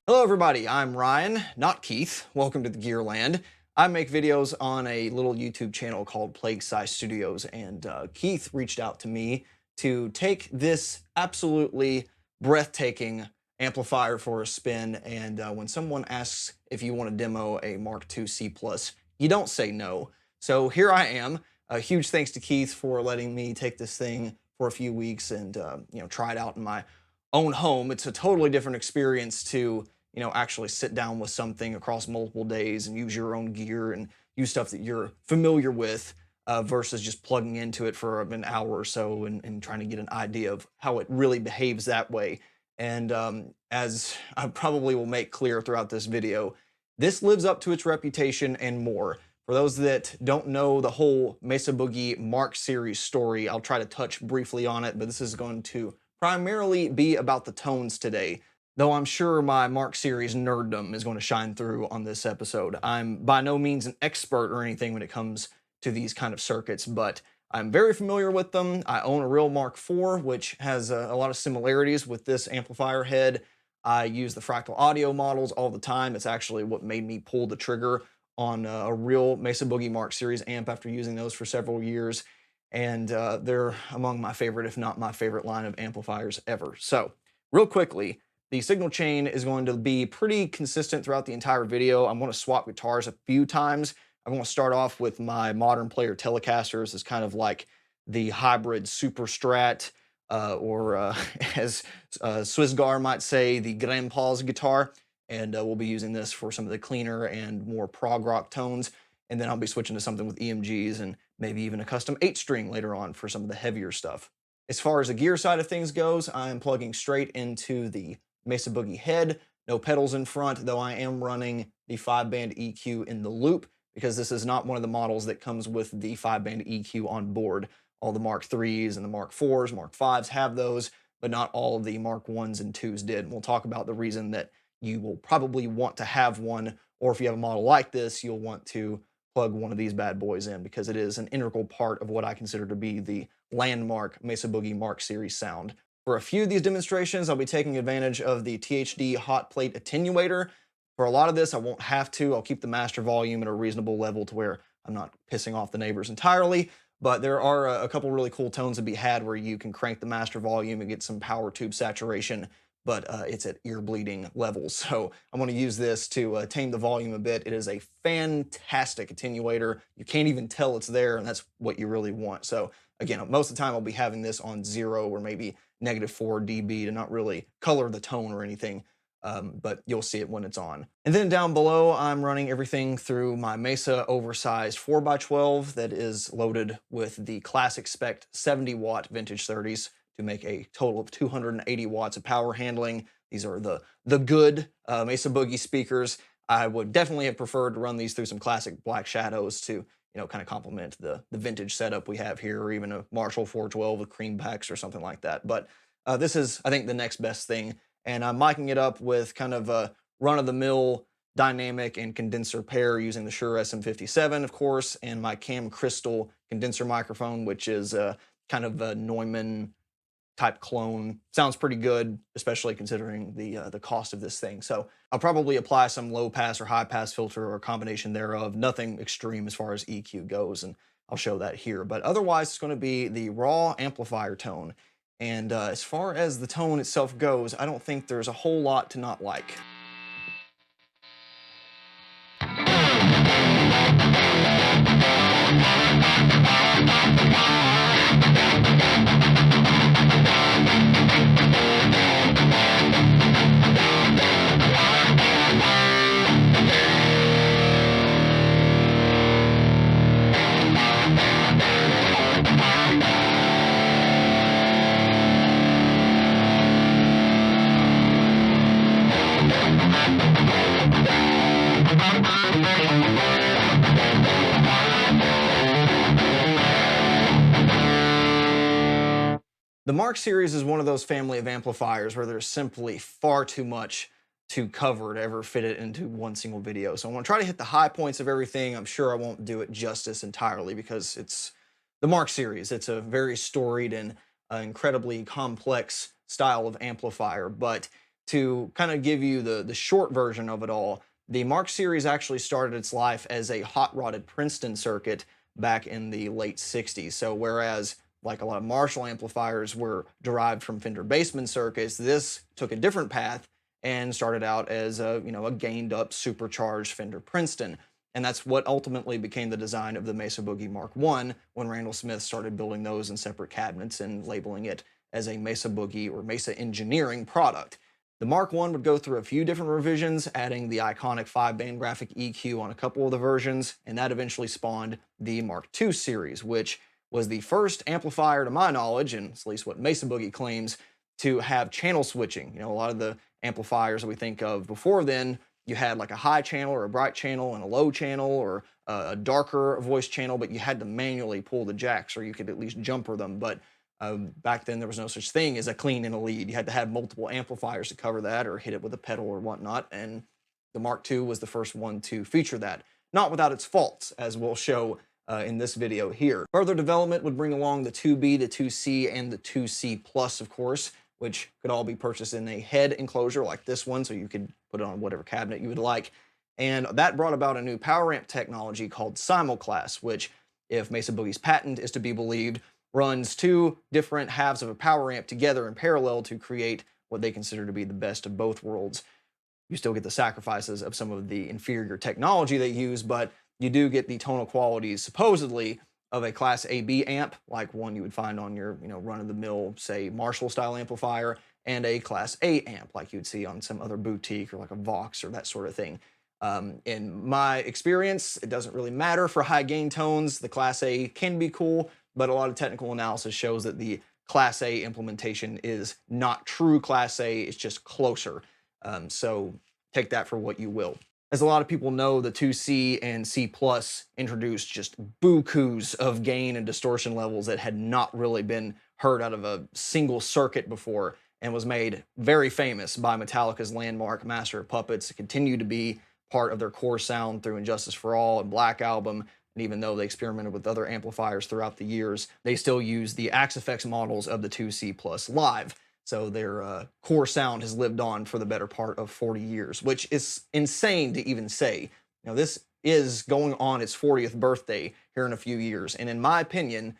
Hello everybody, I'm Ryan, not Keith. Welcome to the Gearland. I make videos on a little YouTube channel called Plague Scythe Studios, and Keith reached out to me to take this absolutely breathtaking amplifier for a spin, and when someone asks if you want to demo a Mark II C+, you don't say no. So here I am. A huge thanks to Keith for letting me take this thing for a few weeks and try it out in my own home. It's a totally different experience to actually sit down with something across multiple days and use your own gear and use stuff that you're familiar with versus just plugging into it for an hour or so and trying to get an idea of how it really behaves that way. And as I probably will make clear throughout this video, this lives up to its reputation and more. For those that don't know the whole Mesa Boogie Mark series story, I'll try to touch briefly on it, but this is going to primarily be about the tones today. Though I'm sure my Mark series nerddom is going to shine through on this episode. I'm by no means an expert or anything when it comes to these kind of circuits, but I'm very familiar with them. I own a real Mark IV, which has a lot of similarities with this amplifier head. I use the fractal audio models all the time. It's actually what made me pull the trigger on a real Mesa Boogie Mark series amp after using those for several years. And they're among my favorite, if not my favorite line of amplifiers ever. So, real quickly, the signal chain is going to be pretty consistent throughout the entire video. I'm going to swap guitars a few times. I'm going to start off with my modern player Telecasters. It's kind of like the hybrid Super Strat, or as Swissgar might say, the Grandpa's guitar. And we'll be using this for some of the cleaner and more prog rock tones. And then I'll be switching to something with EMGs and maybe even a custom 8-string later on for some of the heavier stuff. As far as the gear side of things goes, I'm plugging straight into the Mesa Boogie head, no pedals in front, though I am running the 5-band EQ in the loop because this is not one of the models that comes with the 5-band EQ on board. All the Mark IIIs and the Mark IVs, Mark Vs have those, but not all of the Mark Is and IIs did. And we'll talk about the reason that you will probably want to have one, or if you have a model like this, you'll want to plug one of these bad boys in because it is an integral part of what I consider to be the landmark Mesa Boogie Mark series sound. For a few of these demonstrations, I'll be taking advantage of the THD hot plate attenuator. For a lot of this, I won't have to. I'll keep the master volume at a reasonable level to where I'm not pissing off the neighbors entirely, but there are a couple really cool tones to be had where you can crank the master volume and get some power tube saturation, but it's at ear bleeding levels. So I'm going to use this to tame the volume a bit. It is a fantastic attenuator. You can't even tell it's there, and that's what you really want. So again, most of the time I'll be having this on 0 or maybe -4 dB to not really color the tone or anything, but you'll see it when it's on. And then down below, I'm running everything through my Mesa oversized 4x12 that is loaded with the classic spec 70-watt vintage 30s to make a total of 280 watts of power handling. These are the good Mesa Boogie speakers. I would definitely have preferred to run these through some classic Black Shadows to kind of complement the vintage setup we have here, or even a Marshall 412 with cream backs or something like that. But this is, I think, the next best thing. And I'm miking it up with kind of a run-of-the-mill dynamic and condenser pair using the Shure SM57, of course, and my Cam Crystal condenser microphone, which is kind of a Neumann type clone. Sounds pretty good, especially considering the cost of this thing. So I'll probably apply some low pass or high pass filter or a combination thereof. Nothing extreme as far as EQ goes, and I'll show that here. But otherwise, it's going to be the raw amplifier tone. And as far as the tone itself goes, I don't think there's a whole lot to not like. The Mark series is one of those family of amplifiers where there's simply far too much to cover to ever fit it into one single video. So I'm gonna try to hit the high points of everything. I'm sure I won't do it justice entirely because it's the Mark series. It's a very storied and incredibly complex style of amplifier. But to kind of give you the short version of it all, the Mark series actually started its life as a hot-rodded Princeton circuit back in the late 60s. So whereas like a lot of Marshall amplifiers were derived from Fender Bassman circuits, this took a different path and started out as a gained up supercharged Fender Princeton. And that's what ultimately became the design of the Mesa Boogie Mark I when Randall Smith started building those in separate cabinets and labeling it as a Mesa Boogie or Mesa Engineering product. The Mark I would go through a few different revisions, adding the iconic 5-band graphic EQ on a couple of the versions, and that eventually spawned the Mark II series, which was the first amplifier, to my knowledge, and it's at least what Mesa Boogie claims, to have channel switching. A lot of the amplifiers that we think of before then, you had like a high channel or a bright channel and a low channel or a darker voice channel, but you had to manually pull the jacks or you could at least jumper them. But back then there was no such thing as a clean and a lead. You had to have multiple amplifiers to cover that or hit it with a pedal or whatnot. And the Mark II was the first one to feature that. Not without its faults, as we'll show in this video here. Further development would bring along the 2B, the 2C, and the 2C Plus, of course, which could all be purchased in a head enclosure like this one, so you could put it on whatever cabinet you would like. And that brought about a new power amp technology called Simulclass, which, if Mesa Boogie's patent is to be believed, runs two different halves of a power amp together in parallel to create what they consider to be the best of both worlds. You still get the sacrifices of some of the inferior technology they use, but you do get the tonal qualities, supposedly, of a Class AB amp, like one you would find on your run-of-the-mill, say, Marshall-style amplifier, and a Class A amp, like you'd see on some other boutique or like a Vox or that sort of thing. In my experience, it doesn't really matter for high gain tones. The Class A can be cool, but a lot of technical analysis shows that the Class A implementation is not true Class A, it's just closer. So take that for what you will. As a lot of people know, the 2C and C Plus introduced just bukus of gain and distortion levels that had not really been heard out of a single circuit before and was made very famous by Metallica's landmark Master of Puppets. It continued to be part of their core sound through Injustice for All and Black Album. And even though they experimented with other amplifiers throughout the years, they still use the Axe-Fx models of the 2C Plus live. So their core sound has lived on for the better part of 40 years, which is insane to even say. This is going on its 40th birthday here in a few years. And in my opinion,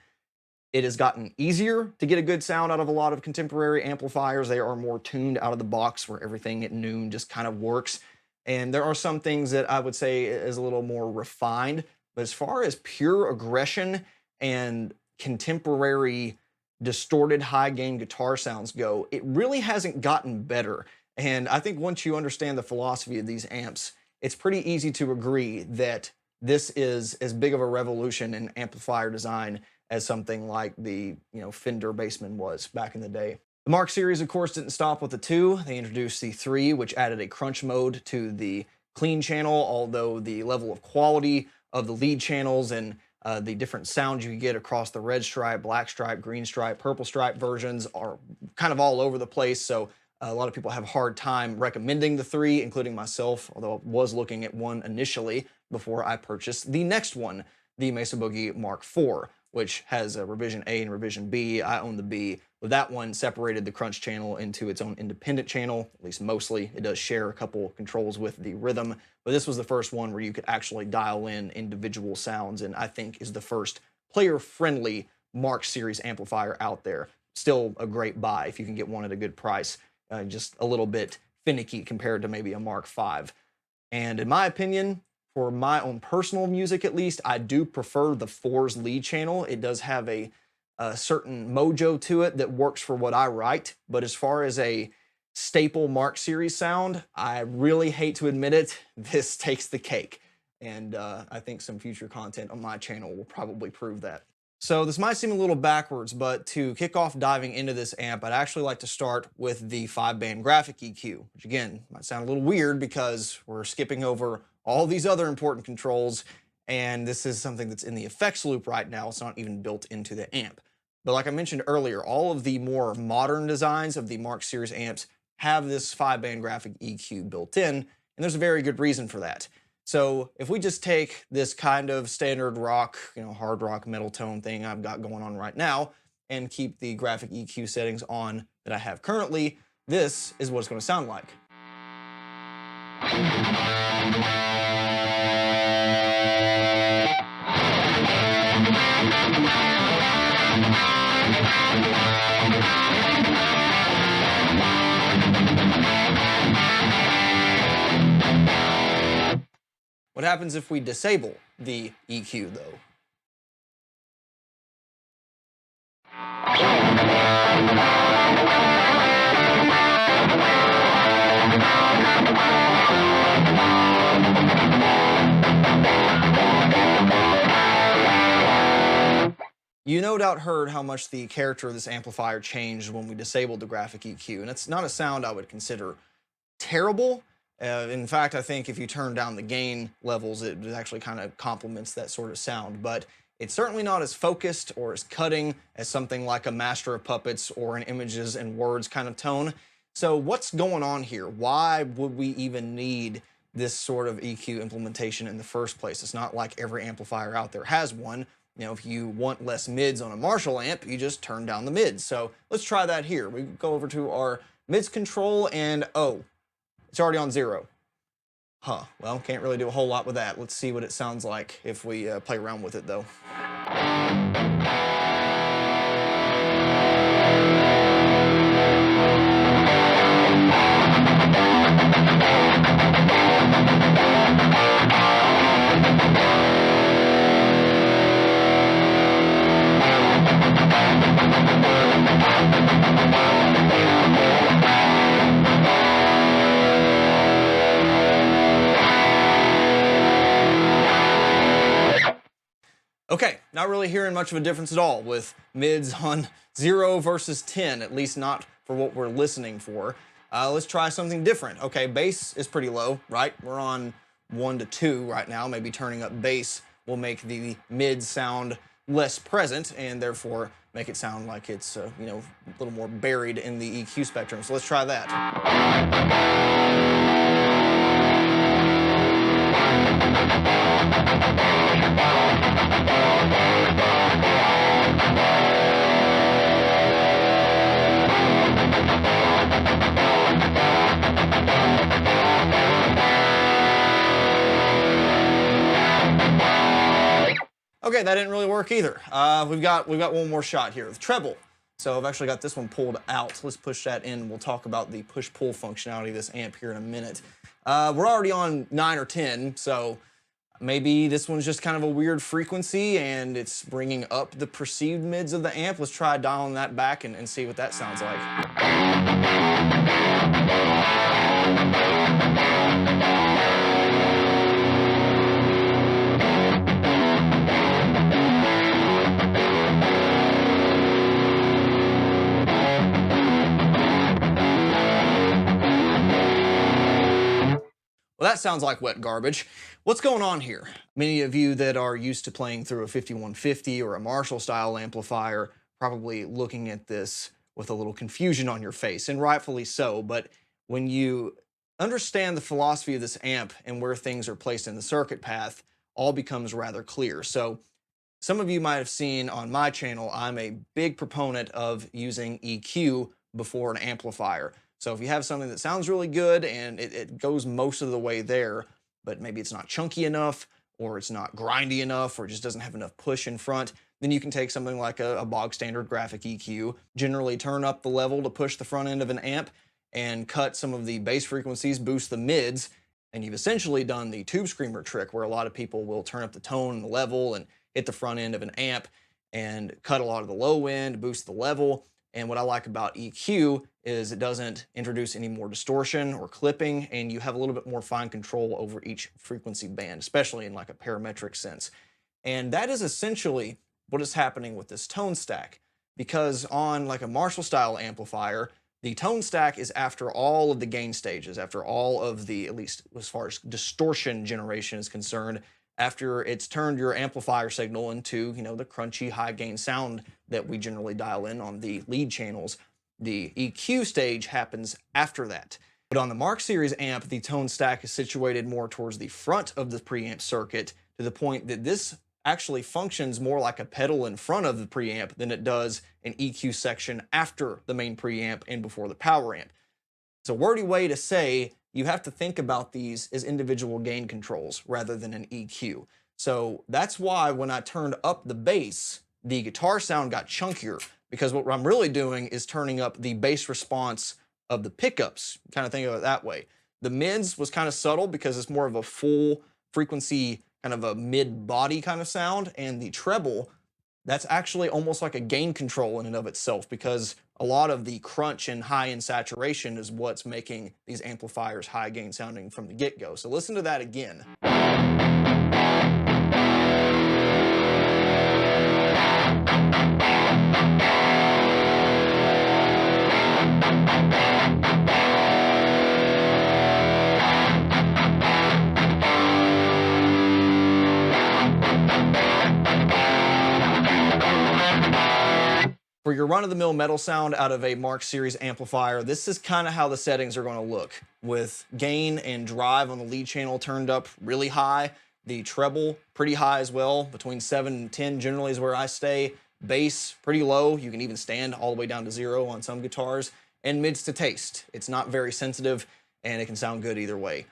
it has gotten easier to get a good sound out of a lot of contemporary amplifiers. They are more tuned out of the box where everything at noon just kind of works. And there are some things that I would say is a little more refined. But as far as pure aggression and contemporary distorted high gain guitar sounds go, it really hasn't gotten better. And I think once you understand the philosophy of these amps, it's pretty easy to agree that this is as big of a revolution in amplifier design as something like the Fender Bassman was back in the day. The Mark series, of course, didn't stop with the 2. They introduced the 3, which added a crunch mode to the clean channel, although the level of quality of the lead channels and the different sounds you get across the red stripe, black stripe, green stripe, purple stripe versions are kind of all over the place. So a lot of people have a hard time recommending the 3, including myself, although I was looking at one initially before I purchased the next one, the Mesa Boogie Mark IV, which has a revision A and revision B. I own the B. But that one separated the crunch channel into its own independent channel, at least mostly. It does share a couple controls with the rhythm, but this was the first one where you could actually dial in individual sounds, and I think is the first player-friendly Mark series amplifier out there. Still a great buy if you can get one at a good price. Just a little bit finicky compared to maybe a Mark V. And in my opinion, for my own personal music at least, I do prefer the 4's lead channel. It does have a certain mojo to it that works for what I write, but as far as a staple Mark series sound, I really hate to admit it, this takes the cake. And I think some future content on my channel will probably prove that. So this might seem a little backwards, but to kick off diving into this amp, I'd actually like to start with the 5-band graphic EQ, which again, might sound a little weird because we're skipping over all these other important controls, and this is something that's in the effects loop right now. It's not even built into the amp. But like I mentioned earlier, all of the more modern designs of the Mark series amps have this 5-band graphic EQ built in, and there's a very good reason for that. So if we just take this kind of standard rock, hard rock metal tone thing I've got going on right now, and keep the graphic EQ settings on that I have currently, this is what it's going to sound like. What happens if we disable the EQ though? You no doubt heard how much the character of this amplifier changed when we disabled the graphic EQ, and it's not a sound I would consider terrible. In fact, I think if you turn down the gain levels, it actually kind of complements that sort of sound, but it's certainly not as focused or as cutting as something like a Master of Puppets or an Images and Words kind of tone. So what's going on here? Why would we even need this sort of EQ implementation in the first place? It's not like every amplifier out there has one. If you want less mids on a Marshall amp, you just turn down the mids. So let's try that here. We go over to our mids control and it's already on 0. Well, can't really do a whole lot with that. Let's see what it sounds like if we play around with it though. Okay, not really hearing much of a difference at all with mids on 0 versus 10, at least not for what we're listening for. Let's try something different. Okay, bass is pretty low, right? We're on 1 to 2 right now. Maybe turning up bass will make the mids sound less present and therefore make it sound like it's a little more buried in the EQ spectrum. So let's try that. Okay, that didn't really work either. We've got one more shot here with treble. So I've actually got this one pulled out. Let's push that in. We'll talk about the push-pull functionality of this amp here in a minute. We're already on 9 or 10, so maybe this one's just kind of a weird frequency and it's bringing up the perceived mids of the amp. Let's try dialing that back and see what that sounds like. Well, that sounds like wet garbage. What's going on here? Many of you that are used to playing through a 5150 or a Marshall style amplifier probably looking at this with a little confusion on your face, and rightfully so, but when you understand the philosophy of this amp and where things are placed in the circuit path, all becomes rather clear. So some of you might have seen on my channel, I'm a big proponent of using EQ before an amplifier. So if you have something that sounds really good and it goes most of the way there, but maybe it's not chunky enough, or it's not grindy enough, or it just doesn't have enough push in front, then you can take something like a bog standard graphic EQ, generally turn up the level to push the front end of an amp, and cut some of the bass frequencies, boost the mids, and you've essentially done the tube screamer trick where a lot of people will turn up the tone and the level and hit the front end of an amp and cut a lot of the low end, boost the level. And what I like about EQ is it doesn't introduce any more distortion or clipping, and you have a little bit more fine control over each frequency band, especially in like a parametric sense. And that is essentially what is happening with this tone stack, because on like a Marshall style amplifier, the tone stack is after all of the gain stages, after all of the, at least as far as distortion generation is concerned, after it's turned your amplifier signal into, the crunchy high gain sound that we generally dial in on the lead channels. The EQ stage happens after that. But on the Mark Series amp, the tone stack is situated more towards the front of the preamp circuit, to the point that this actually functions more like a pedal in front of the preamp than it does an EQ section after the main preamp and before the power amp. It's a wordy way to say you have to think about these as individual gain controls rather than an EQ. So that's why when I turned up the bass, the guitar sound got chunkier, because what I'm really doing is turning up the bass response of the pickups. Kind of think of it that way. The mids was kind of subtle because it's more of a full frequency, kind of a mid body kind of sound, and the treble, that's actually almost like a gain control in and of itself, because a lot of the crunch and high end saturation is what's making these amplifiers high gain sounding from the get-go. So listen to that again. For your run-of-the-mill metal sound out of a Mark Series amplifier, this is kind of how the settings are going to look, with gain and drive on the lead channel turned up really high, the treble pretty high as well, between 7 and 10 generally is where I stay, bass pretty low, you can even stand all the way down to 0 on some guitars, and mids to taste. It's not very sensitive, and it can sound good either way.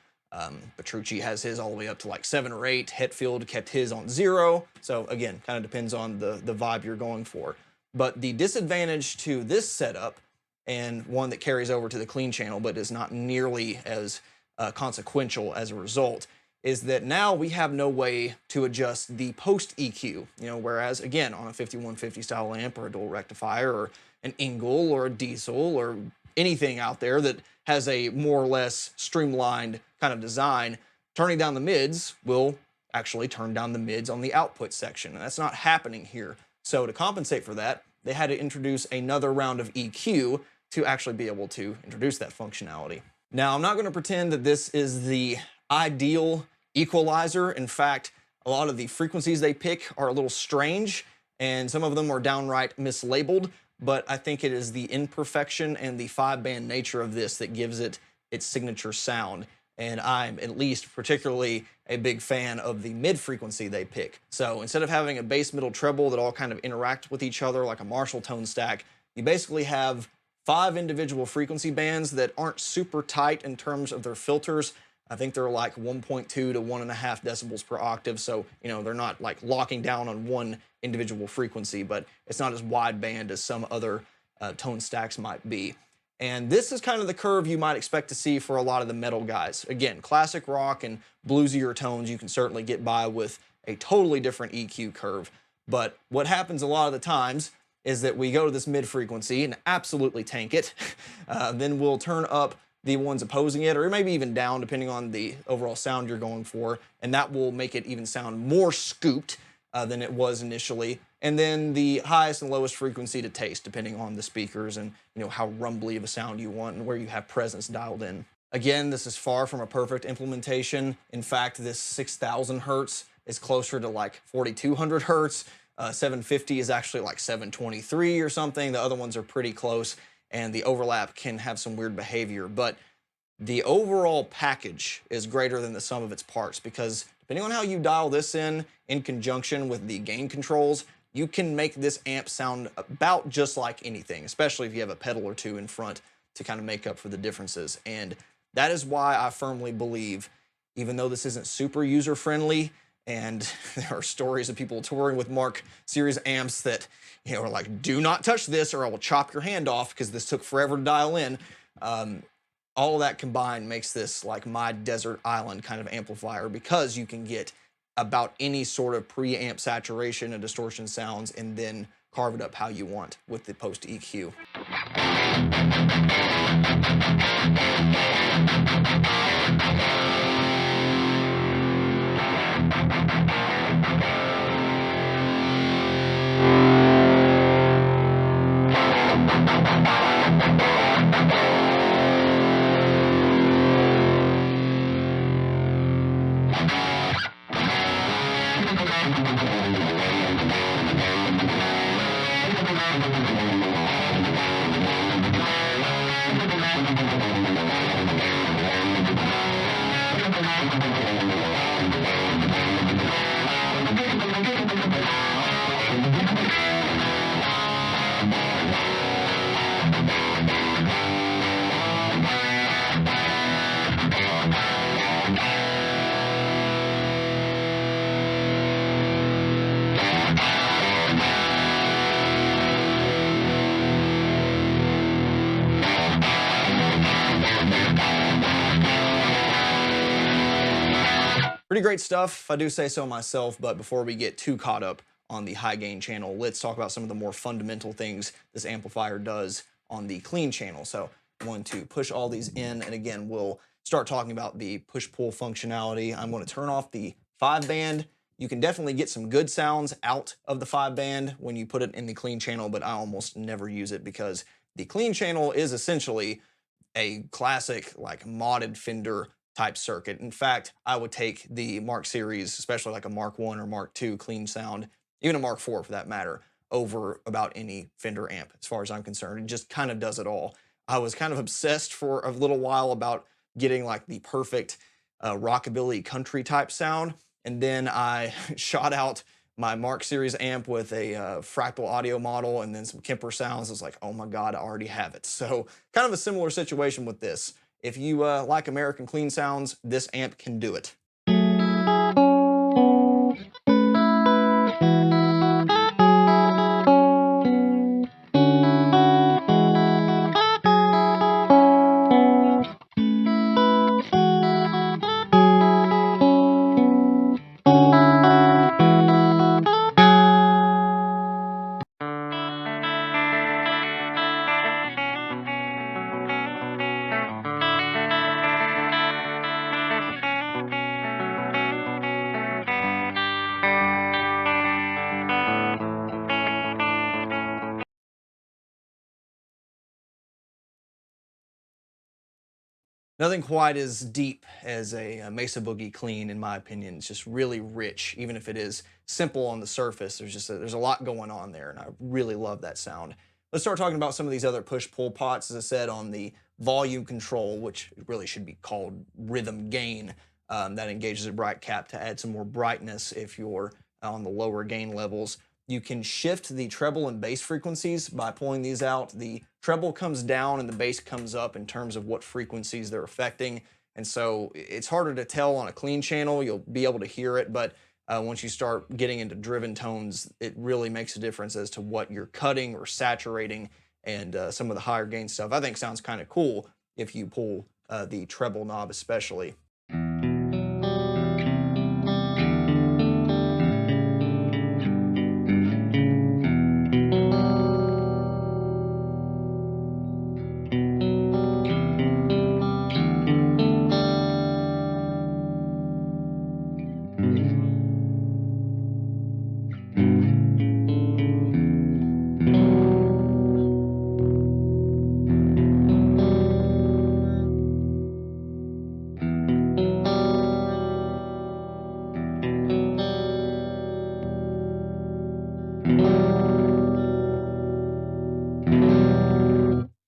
Petrucci has his all the way up to like 7 or 8, Hetfield kept his on 0, so again, kind of depends on the vibe you're going for. But the disadvantage to this setup, and one that carries over to the clean channel but is not nearly as consequential as a result, is that now we have no way to adjust the post EQ. Whereas again, on a 5150 style amp or a dual rectifier or an Engel or a Diesel or anything out there that has a more or less streamlined kind of design, turning down the mids will actually turn down the mids on the output section, and that's not happening here. So to compensate for that, they had to introduce another round of EQ to actually be able to introduce that functionality. Now, I'm not going to pretend that this is the ideal equalizer. In fact, a lot of the frequencies they pick are a little strange, and some of them are downright mislabeled, but I think it is the imperfection and the 5-band nature of this that gives it its signature sound. And I'm at least particularly a big fan of the mid frequency they pick. So instead of having a bass, middle, treble that all kind of interact with each other like a Marshall tone stack, you basically have 5 individual frequency bands that aren't super tight in terms of their filters. I think they're like 1.2 to 1.5 decibels per octave. So, they're not like locking down on one individual frequency, but it's not as wide band as some other tone stacks might be. And this is kind of the curve you might expect to see for a lot of the metal guys. Again, classic rock and bluesier tones, you can certainly get by with a totally different EQ curve. But what happens a lot of the times is that we go to this mid frequency and absolutely tank it. Then we'll turn up the ones opposing it, or maybe even down depending on the overall sound you're going for. And that will make it even sound more scooped than it was initially. And then the highest and lowest frequency to taste, depending on the speakers and how rumbly of a sound you want and where you have presence dialed in. Again, this is far from a perfect implementation. In fact, this 6,000 hertz is closer to like 4,200 hertz. 750 is actually like 723 or something. The other ones are pretty close, and the overlap can have some weird behavior. But the overall package is greater than the sum of its parts, because depending on how you dial this in conjunction with the gain controls, you can make this amp sound about just like anything, especially if you have a pedal or two in front to kind of make up for the differences. And that is why I firmly believe, even though this isn't super user-friendly, and there are stories of people touring with Mark Series amps that are like, do not touch this or I will chop your hand off because this took forever to dial in. All of that combined makes this like my desert island kind of amplifier, because you can get about any sort of preamp saturation and distortion sounds and then carve it up how you want with the post EQ. Pretty great stuff, if I do say so myself, but before we get too caught up on the high gain channel, let's talk about some of the more fundamental things this amplifier does on the clean channel. So I'm going to push all these in, and again, we'll start talking about the push-pull functionality. I'm going to turn off the 5-band. You can definitely get some good sounds out of the 5-band when you put it in the clean channel, but I almost never use it because the clean channel is essentially a classic, like, modded Fender type circuit. In fact, I would take the Mark series, especially like a Mark 1 or Mark 2 clean sound, even a Mark 4 for that matter, over about any Fender amp as far as I'm concerned. It just kind of does it all. I was kind of obsessed for a little while about getting like the perfect rockabilly country type sound, and then I shot out my Mark series amp with a fractal audio model and then some Kemper sounds. I was like, oh my God, I already have it. So kind of a similar situation with this. If you like American clean sounds, this amp can do it. Nothing quite as deep as a Mesa Boogie clean, in my opinion. It's just really rich, even if it is simple on the surface. There's a lot going on there, and I really love that sound. Let's start talking about some of these other push-pull pots. As I said, on the volume control, which really should be called rhythm gain, that engages a bright cap to add some more brightness if you're on the lower gain levels. You can shift the treble and bass frequencies by pulling these out. The treble comes down and the bass comes up in terms of what frequencies they're affecting. And so it's harder to tell on a clean channel. You'll be able to hear it, but once you start getting into driven tones, it really makes a difference as to what you're cutting or saturating, and some of the higher gain stuff I think sounds kind of cool if you pull the treble knob especially.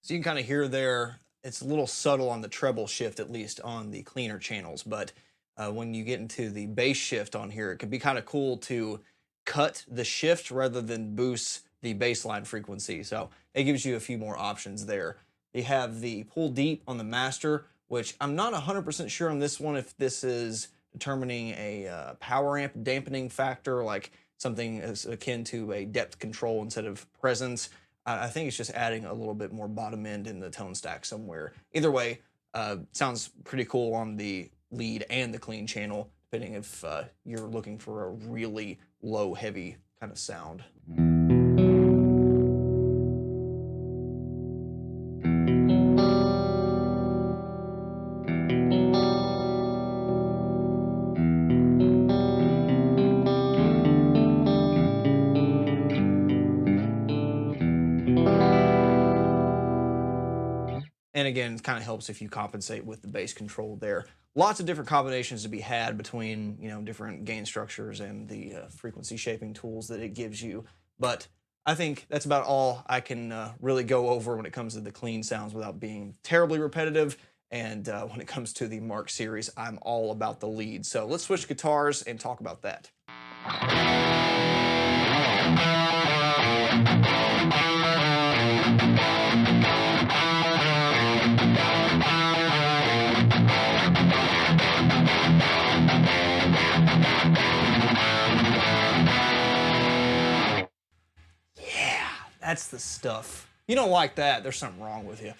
So you can kind of hear there, it's a little subtle on the treble shift, at least on the cleaner channels. But when you get into the bass shift on here, it could be kind of cool to cut the shift rather than boost the baseline frequency. So it gives you a few more options there. You have the pull deep on the master, which I'm not 100% sure on this one if this is determining a power amp dampening factor, like something as akin to a depth control instead of presence. I think it's just adding a little bit more bottom end in the tone stack somewhere. Either way, sounds pretty cool on the lead and the clean channel, depending if you're looking for a really low, heavy kind of sound. And again, it kind of helps if you compensate with the bass control there. Lots of different combinations to be had between, different gain structures and the frequency shaping tools that it gives you. But I think that's about all I can really go over when it comes to the clean sounds without being terribly repetitive. And when it comes to the Mark series, I'm all about the lead. So let's switch guitars and talk about that. That's the stuff. You don't like that, there's something wrong with you.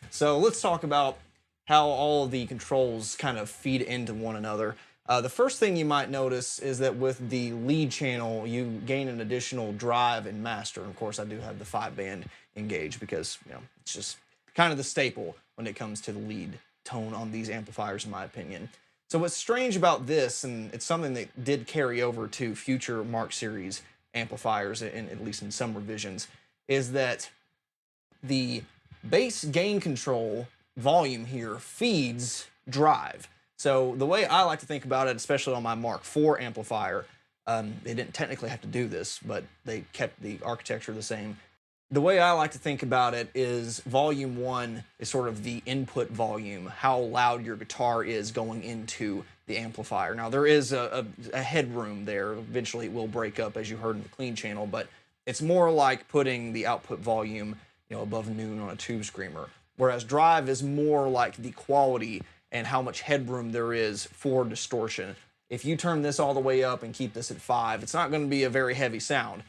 So let's talk about how all of the controls kind of feed into one another. The first thing you might notice is that with the lead channel, you gain an additional drive and master. And of course, I do have the 5-band engaged because, you know, it's just kind of the staple when it comes to the lead tone on these amplifiers, in my opinion. So what's strange about this, and it's something that did carry over to future Mark Series amplifiers, at least in some revisions, is that the bass gain control volume here feeds drive. So the way I like to think about it, especially on my Mark IV amplifier, they didn't technically have to do this, but they kept the architecture the same. The way I like to think about it is volume 1 is sort of the input volume, how loud your guitar is going into the amplifier. Now there is a headroom there. Eventually it will break up, as you heard in the clean channel, but it's more like putting the output volume, you know, above noon on a tube screamer. Whereas drive is more like the quality and how much headroom there is for distortion. If you turn this all the way up and keep this at 5, it's not going to be a very heavy sound,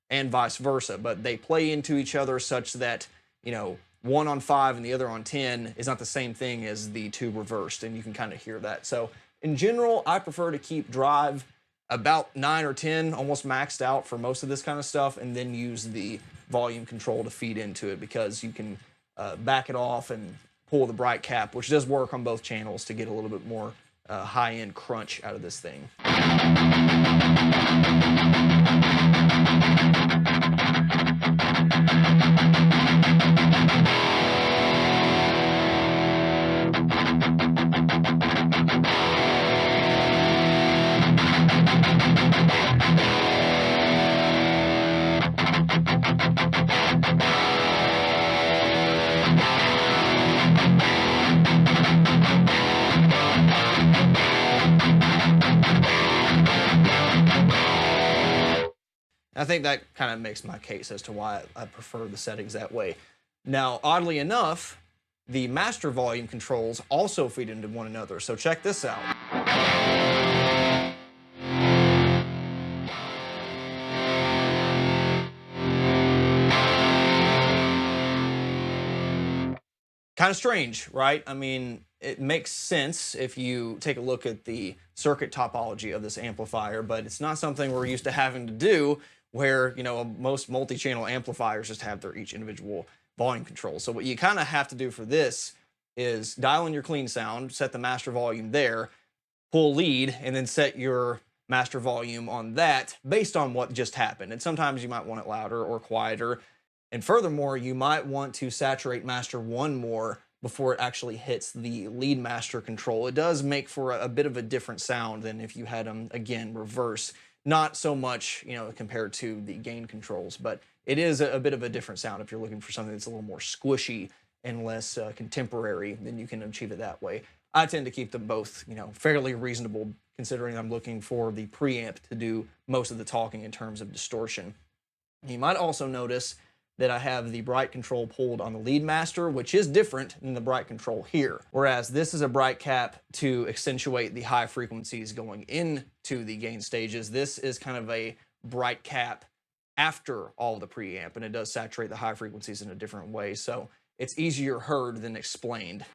and vice versa, but they play into each other such that, you know, one on 5 and the other on 10 is not the same thing as the two reversed, and you can kind of hear that. So in general, I prefer to keep drive about 9 or 10, almost maxed out for most of this kind of stuff, and then use the volume control to feed into it, because you can back it off and pull the bright cap, which does work on both channels to get a little bit more high-end crunch out of this thing. I think that kind of makes my case as to why I prefer the settings that way. Now, oddly enough, the master volume controls also feed into one another, so check this out. Kind of strange, right? I mean, it makes sense if you take a look at the circuit topology of this amplifier, but it's not something we're used to having to do, where, you know, most multi-channel amplifiers just have their each individual volume control. So what you kind of have to do for this is dial in your clean sound, set the master volume there, pull lead, and then set your master volume on that based on what just happened. And sometimes you might want it louder or quieter. And furthermore, you might want to saturate master 1 more before it actually hits the lead master control. It does make for a bit of a different sound than if you had them, again, reverse. Not so much, you know, compared to the gain controls, but it is a bit of a different sound. If you're looking for something that's a little more squishy and less contemporary, then you can achieve it that way. I tend to keep them both, you know, fairly reasonable, considering I'm looking for the preamp to do most of the talking in terms of distortion. You might also notice that I have the bright control pulled on the lead master, which is different than the bright control here. Whereas this is a bright cap to accentuate the high frequencies going into the gain stages. This is kind of a bright cap after all the preamp, and it does saturate the high frequencies in a different way. So it's easier heard than explained.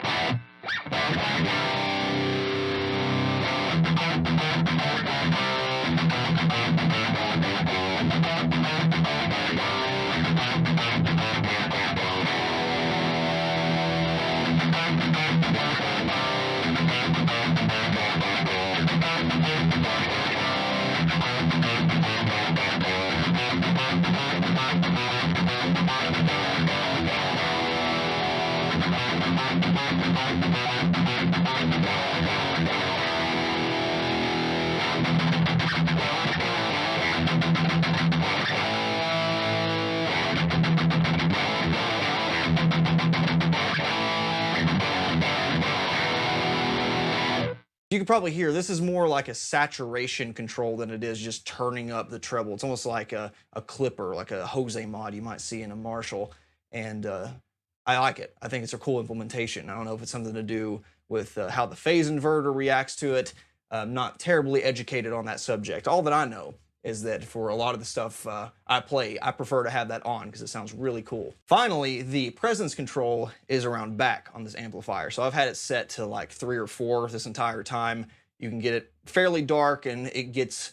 You can probably hear this is more like a saturation control than it is just turning up the treble. It's almost like a clipper, like a Jose mod you might see in a Marshall. And I like it. I think it's a cool implementation. I don't know if it's something to do with how the phase inverter reacts to it. I'm not terribly educated on that subject. All that I know is that for a lot of the stuff I play, I prefer to have that on because it sounds really cool. Finally, the presence control is around back on this amplifier. So I've had it set to like 3 or 4 this entire time. you can get it fairly dark, and it gets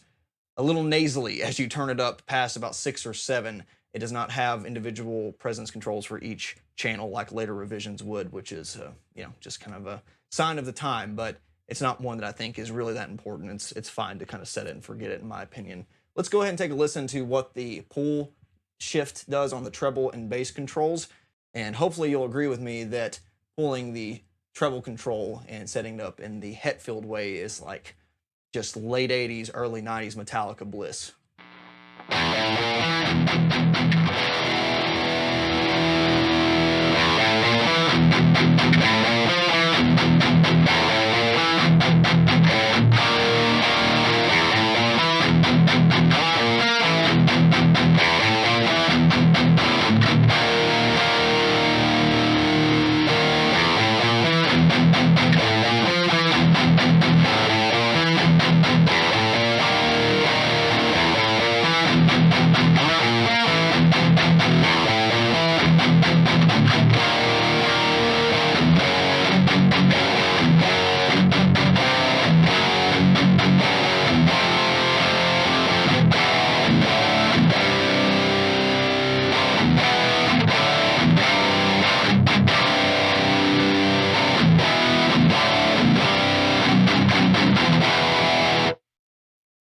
a little nasally as you turn it up past about 6 or 7. It does not have individual presence controls for each channel like later revisions would, which is just kind of a sign of the time, but it's not one that I think is really that important. It's fine to kind of set it and forget it, in my opinion. Let's go ahead and take a listen to what the pull shift does on the treble and bass controls, and hopefully you'll agree with me that pulling the treble control and setting it up in the Hetfield way is like just late 80s, early 90s Metallica bliss.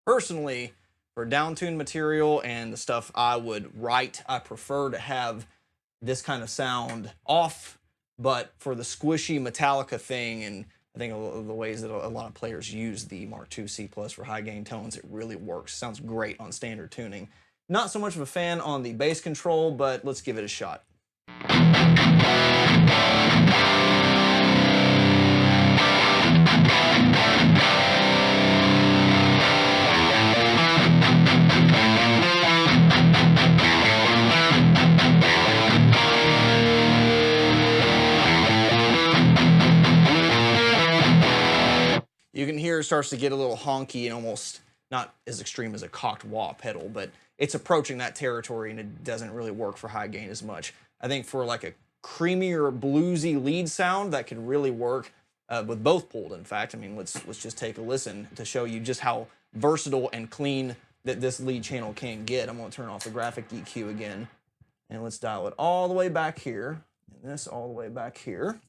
Personally, for downtuned material and the stuff I would write, I prefer to have this kind of sound off, but for the squishy Metallica thing, and I think the ways that a lot of players use the Mark II C+ for high gain tones, it really works. Sounds great on standard tuning. Not so much of a fan on the bass control, but let's give it a shot. You can hear it starts to get a little honky and almost not as extreme as a cocked wah pedal, but it's approaching that territory, and it doesn't really work for high gain as much. I think for like a creamier, bluesy lead sound, that could really work with both pulled, in fact. I mean, let's just take a listen to show you just how versatile and clean that this lead channel can get. I'm going to turn off the graphic EQ again, and let's dial it all the way back here, and this all the way back here.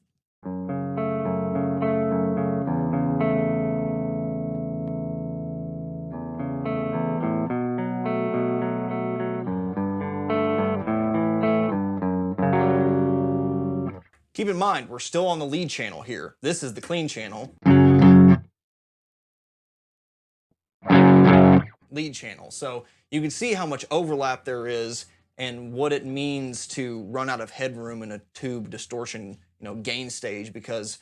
Keep in mind, we're still on the lead channel here. This is the clean channel. Lead channel. So you can see how much overlap there is and what it means to run out of headroom in a tube distortion, gain stage, because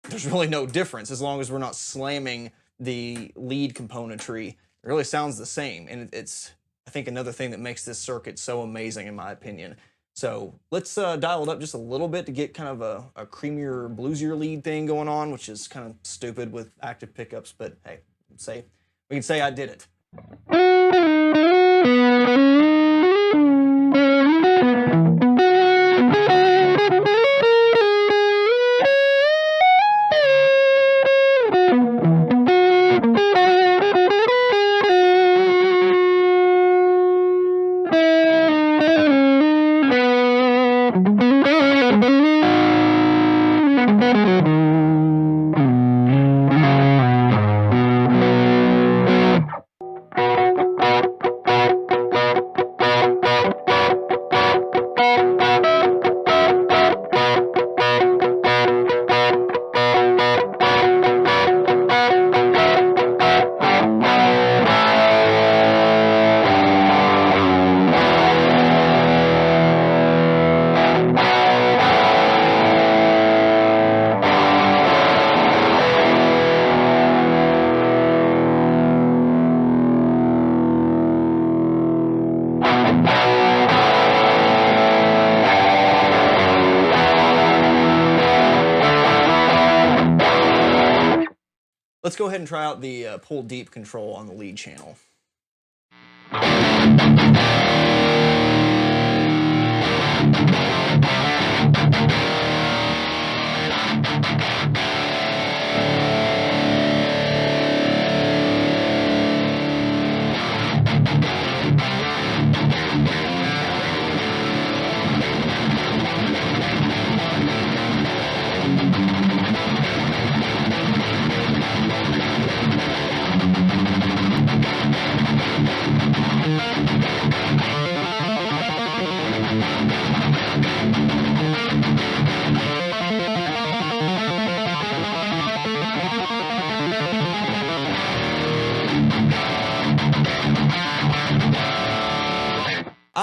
there's really no difference as long as we're not slamming the lead componentry. It really sounds the same, and it's, I think, another thing that makes this circuit so amazing, in my opinion. So let's dial it up just a little bit to get kind of a creamier, bluesier lead thing going on, which is kind of stupid with active pickups, but hey, we can say I did it. Let's go ahead and try out the pull deep control on the lead channel.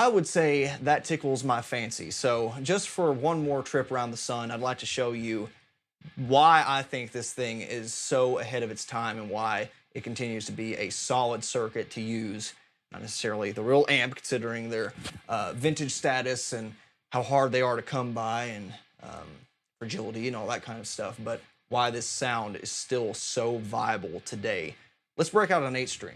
I would say that tickles my fancy. So just for one more trip around the sun, I'd like to show you why I think this thing is so ahead of its time and why it continues to be a solid circuit to use. Not necessarily the real amp, considering their vintage status and how hard they are to come by and fragility and all that kind of stuff, but why this sound is still so viable today. Let's break out an 8-string.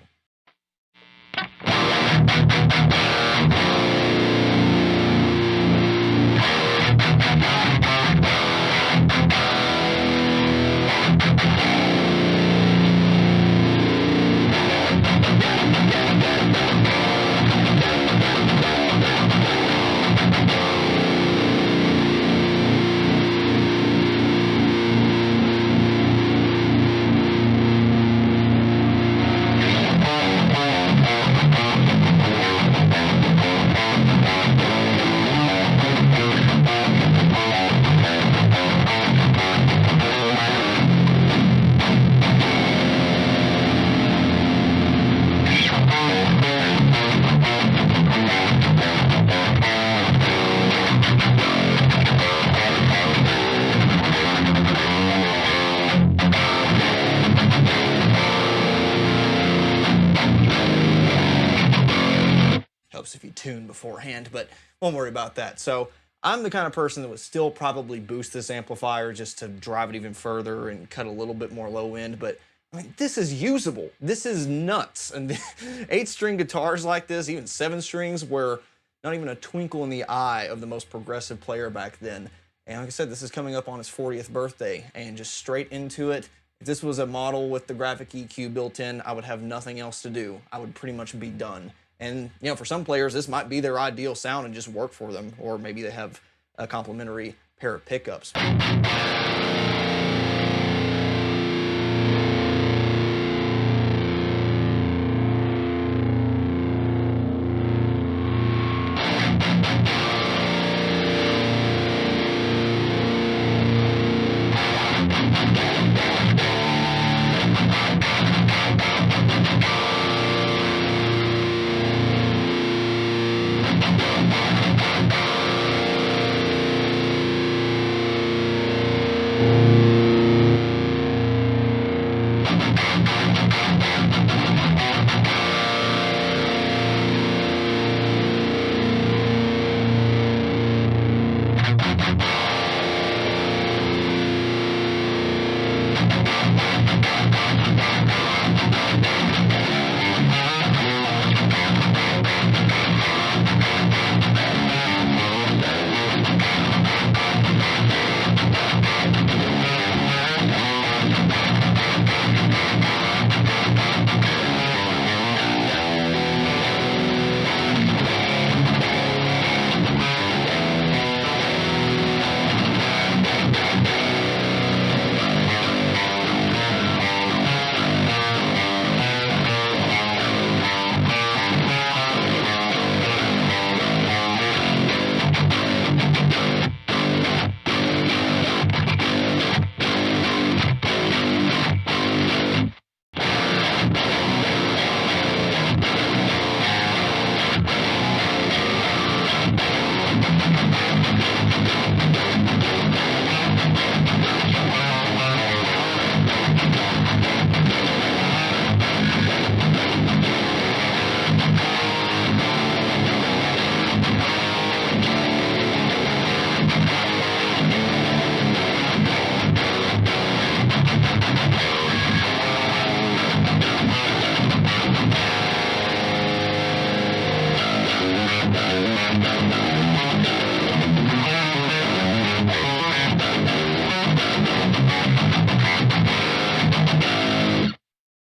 Helps if you tune beforehand, but won't worry about that. So I'm the kind of person that would still probably boost this amplifier just to drive it even further and cut a little bit more low end, but I mean, this is usable. This is nuts. And 8-string guitars like this, even 7 strings, were not even a twinkle in the eye of the most progressive player back then. And like I said, this is coming up on his 40th birthday, and just straight into it. If this was a model with the graphic EQ built in, I would have nothing else to do. I would pretty much be done. And, you know, for some players, this might be their ideal sound and just work for them, or maybe they have a complementary pair of pickups.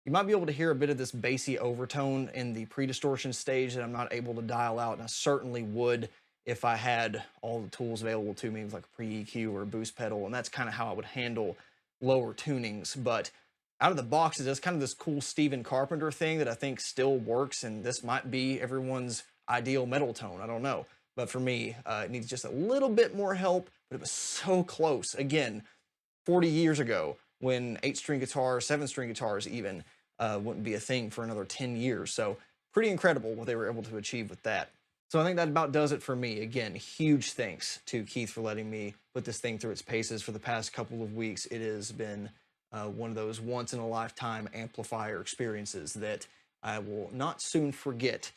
You might be able to hear a bit of this bassy overtone in the pre-distortion stage that I'm not able to dial out, and I certainly would if I had all the tools available to me, like a pre-EQ or a boost pedal, and that's kind of how I would handle lower tunings. But out of the box, it does kind of this cool Stephen Carpenter thing that I think still works, and this might be everyone's ideal metal tone, I don't know. But for me, it needs just a little bit more help, but it was so close. Again, 40 years ago, when 8-string guitars, 7-string guitars even, wouldn't be a thing for another 10 years. So pretty incredible what they were able to achieve with that. So I think that about does it for me. Again, huge thanks to Keith for letting me put this thing through its paces for the past couple of weeks. It has been one of those once-in-a-lifetime amplifier experiences that I will not soon forget.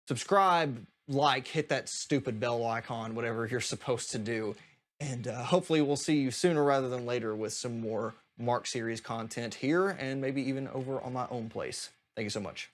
Subscribe, like, hit that stupid bell icon, whatever you're supposed to do. And hopefully we'll see you sooner rather than later with some more Mark series content here and maybe even over on my own place. Thank you so much.